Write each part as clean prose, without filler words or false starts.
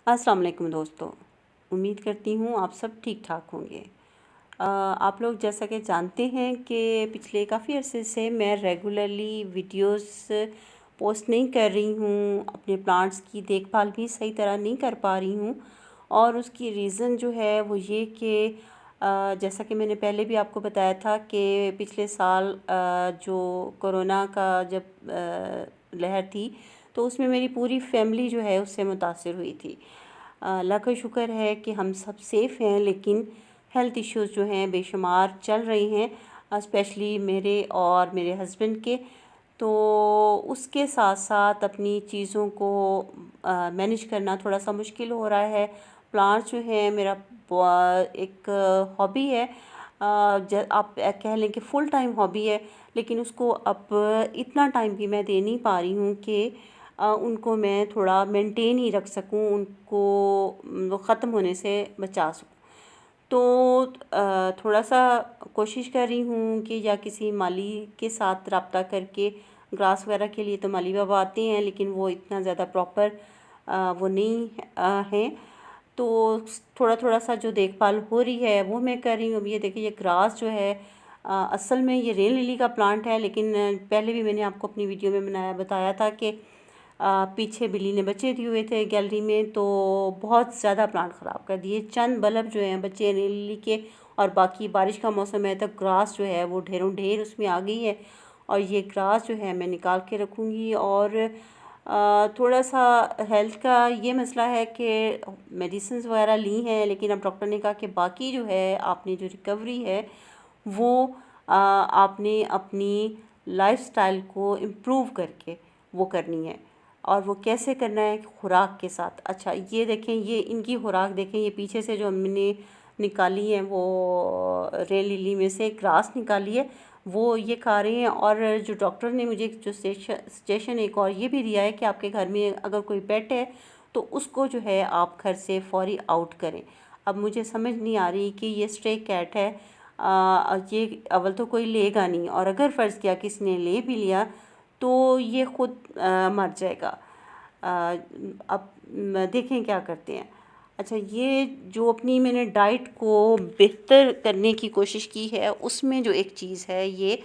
अस्सलाम वालेकुम दोस्तों। उम्मीद करती हूँ आप सब ठीक ठाक होंगे। आप लोग जैसा कि जानते हैं कि पिछले काफ़ी अरसे से मैं रेगुलरली वीडियोस पोस्ट नहीं कर रही हूँ, अपने प्लांट्स की देखभाल भी सही तरह नहीं कर पा रही हूँ। और उसकी रीज़न जो है वो ये कि जैसा कि मैंने पहले भी आपको बताया था कि पिछले साल जो कोरोना का जब लहर थी, तो उसमें मेरी पूरी फैमिली जो है उससे मुतासिर हुई थी। अल्लाह का शुक्र है कि हम सब सेफ़ हैं, लेकिन हेल्थ इश्यूज़ जो हैं बेशुमार चल रहे हैं, स्पेशली मेरे और मेरे हस्बैंड के। तो उसके साथ साथ अपनी चीज़ों को मैनेज करना थोड़ा सा मुश्किल हो रहा है। प्लांट जो है मेरा एक हॉबी है, आप कह लें कि फुल टाइम हॉबी है, लेकिन उसको अब इतना टाइम भी मैं दे नहीं पा रही हूँ कि उनको मैं थोड़ा मेंटेन ही रख सकूँ, उनको वो ख़त्म होने से बचा सकूँ। तो थोड़ा सा कोशिश कर रही हूँ कि या किसी माली के साथ रब्ता करके, ग्रास वगैरह के लिए तो माली बाबा आते हैं, लेकिन वो इतना ज़्यादा प्रॉपर वो नहीं हैं। तो थोड़ा थोड़ा सा जो देखभाल हो रही है वो मैं कर रही हूँ। अब ये देखिए, ये ग्रास जो है असल में ये रेन लिली का प्लांट है, लेकिन पहले भी मैंने आपको अपनी वीडियो में बताया था कि पीछे बिल्ली ने बच्चे दिए हुए थे गैलरी में, तो बहुत ज़्यादा प्लांट ख़राब कर दिए। चंद बल्ब जो हैं बच्चे रेन लिली के, और बाकी बारिश का मौसम है तो ग्रास जो है वो ढेरों ढेर उसमें आ गई है। और ये ग्रास जो है मैं निकाल के रखूँगी। और थोड़ा सा हेल्थ का ये मसला है कि मेडिसिन वगैरह ली हैं, लेकिन अब डॉक्टर ने कहा कि बाकी जो है आपने जो रिकवरी है वो आपने अपनी लाइफस्टाइल को इम्प्रूव करके वो करनी है। और वो कैसे करना है? खुराक के साथ। अच्छा, ये देखें, ये इनकी खुराक देखें, ये पीछे से जो हमने निकाली है वो रेन लिली में से ग्रास निकाली है, वो ये खा रहे हैं। और जो डॉक्टर ने मुझे जो सजेशन एक और ये भी दिया है कि आपके घर में अगर कोई पेट है तो उसको जो है आप घर से फौरी आउट करें। अब मुझे समझ नहीं आ रही कि ये स्ट्रे कैट है, ये अव्वल तो कोई लेगा नहीं, और अगर फ़र्ज़ किया किसी ने ले भी लिया तो ये ख़ुद मर जाएगा। अब देखें क्या करते हैं। अच्छा, ये जो अपनी मैंने डाइट को बेहतर करने की कोशिश की है, उसमें जो एक चीज़ है ये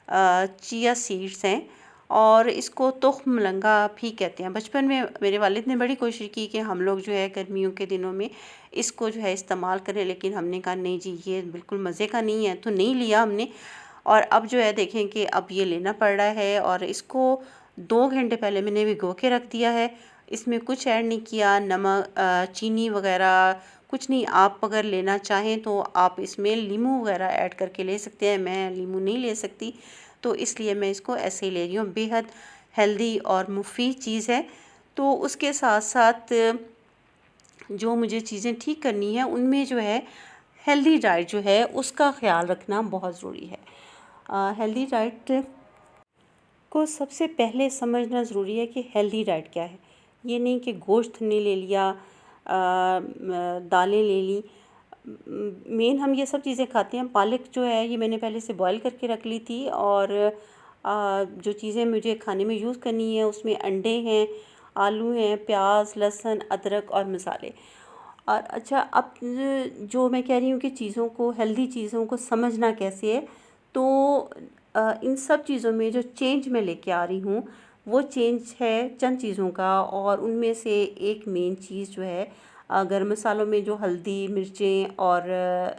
चिया सीड्स हैं, और इसको तुख्म मलंगा भी कहते हैं। बचपन में मेरे वालिद ने बड़ी कोशिश की कि हम लोग जो है गर्मियों के दिनों में इसको जो है इस्तेमाल करें, लेकिन हमने कहा नहीं जी, ये बिल्कुल मज़े का नहीं है, तो नहीं लिया हमने। और अब जो है देखें कि अब ये लेना पड़ रहा है, और इसको 2 घंटे पहले मैंने भिगो के रख दिया है। इसमें कुछ ऐड नहीं किया, नमक चीनी वगैरह कुछ नहीं। आप अगर लेना चाहें तो आप इसमें लीमू वगैरह ऐड करके ले सकते हैं। मैं लीमू नहीं ले सकती, तो इसलिए मैं इसको ऐसे ही ले रही हूँ। बेहद हेल्दी और मुफीद चीज़ है। तो उसके साथ साथ जो मुझे चीज़ें ठीक करनी है उनमें जो है हेल्दी डाइट जो है उसका ख्याल रखना बहुत ज़रूरी है। हेल्दी डाइट को सबसे पहले समझना ज़रूरी है कि हेल्दी डाइट क्या है। ये नहीं कि गोश्त ने ले लिया, दालें ले ली। मेन हम ये सब चीज़ें खाते हैं। पालक जो है ये मैंने पहले से बॉईल करके रख ली थी, और जो चीज़ें मुझे खाने में यूज़ करनी है उसमें अंडे हैं, आलू हैं, प्याज, लहसुन, अदरक और मसाले। और अच्छा, अब जो मैं कह रही हूँ कि चीज़ों को, हेल्दी चीज़ों को समझना कैसे है, तो इन सब चीज़ों में जो चेंज मैं लेके आ रही हूँ वो चेंज है चंद चीज़ों का। और उनमें से एक मेन चीज़ जो है, गर्म मसालों में जो हल्दी, मिर्चें और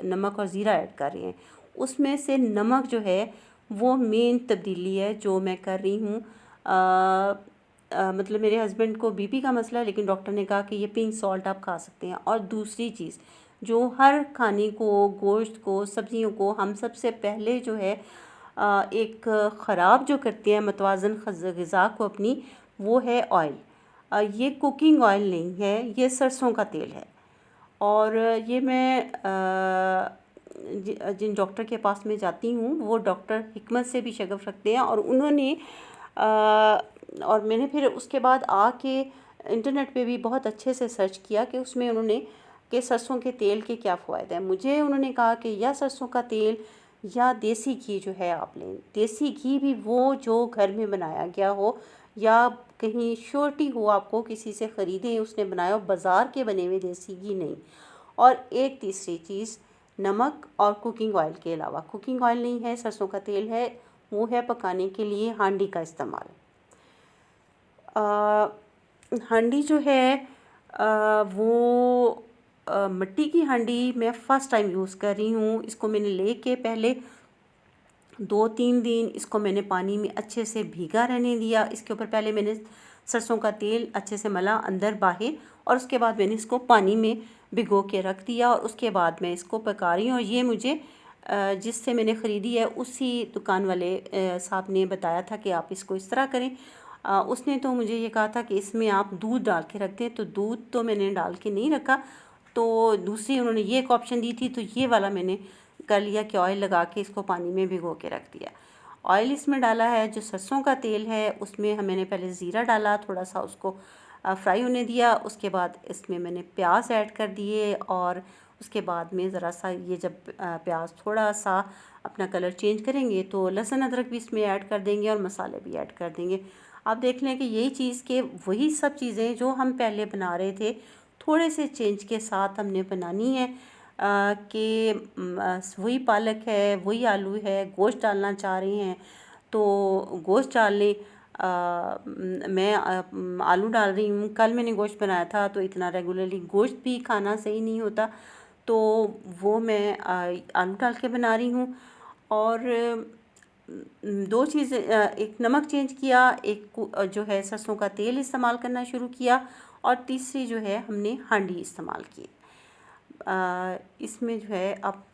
नमक और ज़ीरा ऐड कर रहे हैं, उसमें से नमक जो है वो मेन तब्दीली है जो मैं कर रही हूँ। मतलब मेरे हस्बैंड को बीपी का मसला है, लेकिन डॉक्टर ने कहा कि ये पिंक सॉल्ट आप खा सकते हैं। और दूसरी चीज़ जो हर खाने को, गोश्त को, सब्जियों को हम सबसे पहले जो है एक ख़राब जो करते हैं मतवाज़न ग़िज़ा को अपनी, वो है ऑयल। ये कुकिंग ऑयल नहीं है, ये सरसों का तेल है। और ये मैं जिन डॉक्टर के पास में जाती हूँ वो डॉक्टर हिकमत से भी शगफ़ रखते हैं, और उन्होंने और मैंने फिर उसके बाद आके इंटरनेट पे भी बहुत अच्छे से सर्च किया कि उसमें उन्होंने कि सरसों के तेल के क्या फ़ायदे हैं। मुझे उन्होंने कहा कि या सरसों का तेल या देसी घी जो है आप लें। देसी घी भी वो जो घर में बनाया गया हो, या कहीं श्योरिटी हो आपको, किसी से ख़रीदें उसने बनाया हो, बाज़ार के बने हुए देसी घी नहीं। और एक तीसरी चीज़, नमक और कुकिंग ऑयल के अलावा, कुकिंग ऑयल नहीं है, सरसों का तेल है, वो है पकाने के लिए हांडी का इस्तेमाल। हांडी जो है वो मिट्टी की हांडी मैं फ़र्स्ट टाइम यूज़ कर रही हूँ। इसको मैंने लेके पहले 2-3 दिन इसको मैंने पानी में अच्छे से भीगा रहने दिया। इसके ऊपर पहले मैंने सरसों का तेल अच्छे से मला अंदर बाहर, और उसके बाद मैंने इसको पानी में भिगो के रख दिया, और उसके बाद मैं इसको पका रही हूँ। और ये मुझे जिससे मैंने ख़रीदी है उसी दुकान वाले साहब ने बताया था कि आप इसको इस तरह करें। उसने तो मुझे ये कहा था कि इसमें आप दूध डाल के रख दें, तो दूध तो मैंने डाल के नहीं रखा, तो दूसरी उन्होंने ये एक ऑप्शन दी थी, तो ये वाला मैंने कर लिया कि ऑयल लगा के इसको पानी में भिगो के रख दिया। ऑयल इसमें डाला है, जो सरसों का तेल है उसमें मैंने पहले ज़ीरा डाला, थोड़ा सा उसको फ्राई होने दिया। उसके बाद इसमें मैंने प्याज ऐड कर दिए, और उसके बाद में ज़रा सा ये जब प्याज थोड़ा सा अपना कलर चेंज करेंगे तो लहसुन अदरक भी इसमें ऐड कर देंगे और मसाले भी ऐड कर देंगे। आप देख लें कि यही चीज़ के वही सब चीज़ें जो हम पहले बना रहे थे, थोड़े से चेंज के साथ हमने बनानी है। कि वही पालक है, वही आलू है, गोश्त डालना चाह रहे हैं तो गोश्त डाल लें। मैं आलू डाल रही हूँ। कल मैंने गोश्त बनाया था, तो इतना रेगुलरली गोश्त भी खाना सही नहीं होता, तो वो मैं आलू डाल के बना रही हूँ। और दो चीज़ें, एक नमक चेंज किया, एक जो है सरसों का तेल इस्तेमाल करना शुरू किया, और तीसरी जो है हमने हांडी इस्तेमाल की। इसमें जो है आप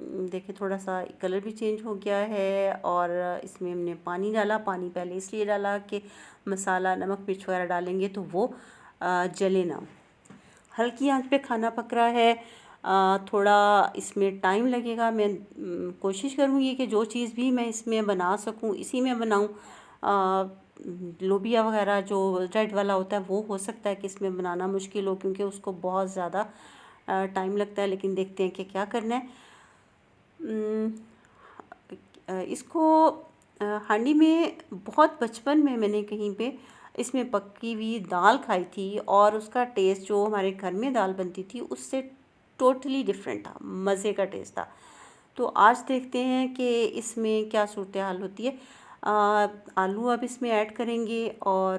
देखिए थोड़ा सा कलर भी चेंज हो गया है, और इसमें हमने पानी डाला। पानी पहले इसलिए डाला कि मसाला नमक मिर्च वगैरह डालेंगे तो वो जले ना। हल्की आंच पे खाना पक रहा है। थोड़ा इसमें टाइम लगेगा। मैं कोशिश करूँगी कि जो चीज़ भी मैं इसमें बना सकूँ इसी में बनाऊँ। लोबिया वगैरह जो रेड वाला होता है वो हो सकता है कि इसमें बनाना मुश्किल हो, क्योंकि उसको बहुत ज़्यादा टाइम लगता है, लेकिन देखते हैं कि क्या करना है। इसको हांडी में बहुत बचपन में मैंने कहीं पे इसमें पकी हुई दाल खाई थी, और उसका टेस्ट जो हमारे घर में दाल बनती थी उससे टोटली डिफरेंट था, मज़े का टेस्ट था। तो आज देखते हैं कि इसमें क्या सूरत हाल होती है। आलू अब इसमें ऐड करेंगे, और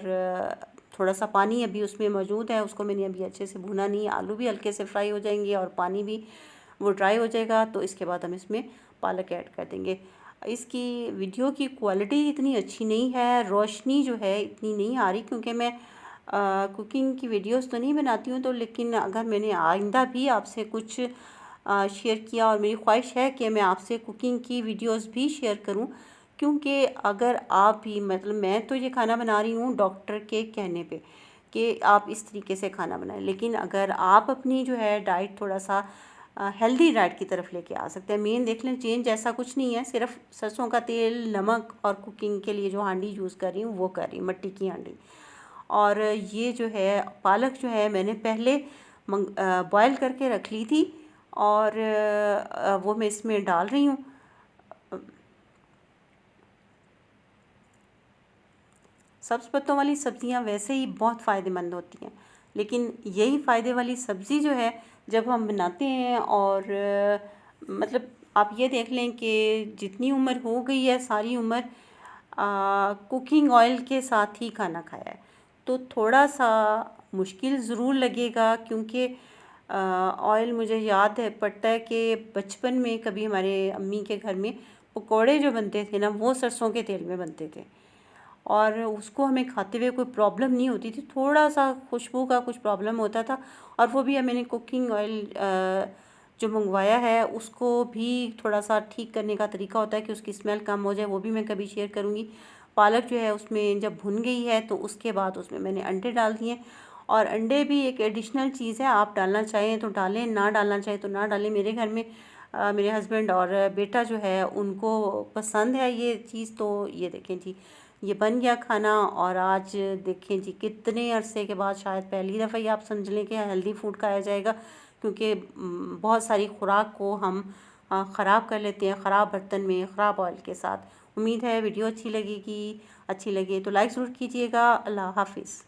थोड़ा सा पानी अभी उसमें मौजूद है, उसको मैंने अभी अच्छे से भुना नहीं। आलू भी हल्के से फ्राई हो जाएंगे और पानी भी वो ड्राई हो जाएगा, तो इसके बाद हम इसमें पालक ऐड कर देंगे। इसकी वीडियो की क्वालिटी इतनी अच्छी नहीं है, रोशनी जो है इतनी नहीं आ रही, क्योंकि मैं कुकिंग की वीडियोस तो नहीं बनाती हूँ, तो लेकिन अगर मैंने आइंदा भी आपसे कुछ शेयर किया, और मेरी ख्वाहिश है कि मैं आपसे कुकिंग की वीडियोस भी शेयर करूँ, क्योंकि अगर आप भी, मतलब मैं तो ये खाना बना रही हूँ डॉक्टर के कहने पे कि आप इस तरीके से खाना बनाएं, लेकिन अगर आप अपनी जो है डाइट थोड़ा सा हेल्दी डाइट की तरफ लेके आ सकते हैं। मेन देख लें चेंज ऐसा कुछ नहीं है, सिर्फ सरसों का तेल, नमक, और कुकिंग के लिए जो हांडी यूज़ कर रही हूँ वो कर रही हूँ, मिट्टी की हांडी। और ये जो है पालक जो है मैंने पहले बॉयल करके रख ली थी, और वो मैं इसमें डाल रही हूँ। सब्ज़ पत्तों वाली सब्ज़ियाँ वैसे ही बहुत फ़ायदेमंद होती हैं, लेकिन यही फ़ायदे वाली सब्ज़ी जो है जब हम बनाते हैं, और मतलब आप ये देख लें कि जितनी उम्र हो गई है, सारी उम्र कुकिंग ऑयल के साथ ही खाना खाया है, तो थोड़ा सा मुश्किल ज़रूर लगेगा, क्योंकि ऑयल मुझे याद है पड़ता है कि बचपन में कभी हमारे अम्मी के घर में पकोड़े जो बनते थे ना, वो सरसों के तेल में बनते थे, और उसको हमें खाते हुए कोई प्रॉब्लम नहीं होती थी। थोड़ा सा खुशबू का कुछ प्रॉब्लम होता था, और वो भी मैंने कुकिंग ऑयल जो मंगवाया है उसको भी थोड़ा सा ठीक करने का तरीका होता है कि उसकी स्मेल कम हो जाए, वो भी मैं कभी शेयर करूँगी। पालक जो है उसमें जब भुन गई है तो उसके बाद उसमें मैंने अंडे डाल दिए, और अंडे भी एक एडिशनल चीज़ है, आप डालना चाहें तो डालें, ना डालना चाहें तो ना डालें। मेरे घर में मेरे हस्बैंड और बेटा जो है उनको पसंद है ये चीज़। तो ये देखें जी, ये बन गया खाना, और आज देखें जी कितने अरसे के बाद शायद पहली दफ़ा ही आप समझ लें कि हेल्दी फूड खाया जाएगा, क्योंकि बहुत सारी खुराक को हम ख़राब कर लेते हैं, ख़राब बर्तन में ख़राब ऑयल के साथ। उम्मीद है वीडियो अच्छी लगे तो लाइक ज़रूर कीजिएगा। अल्लाह हाफिज़।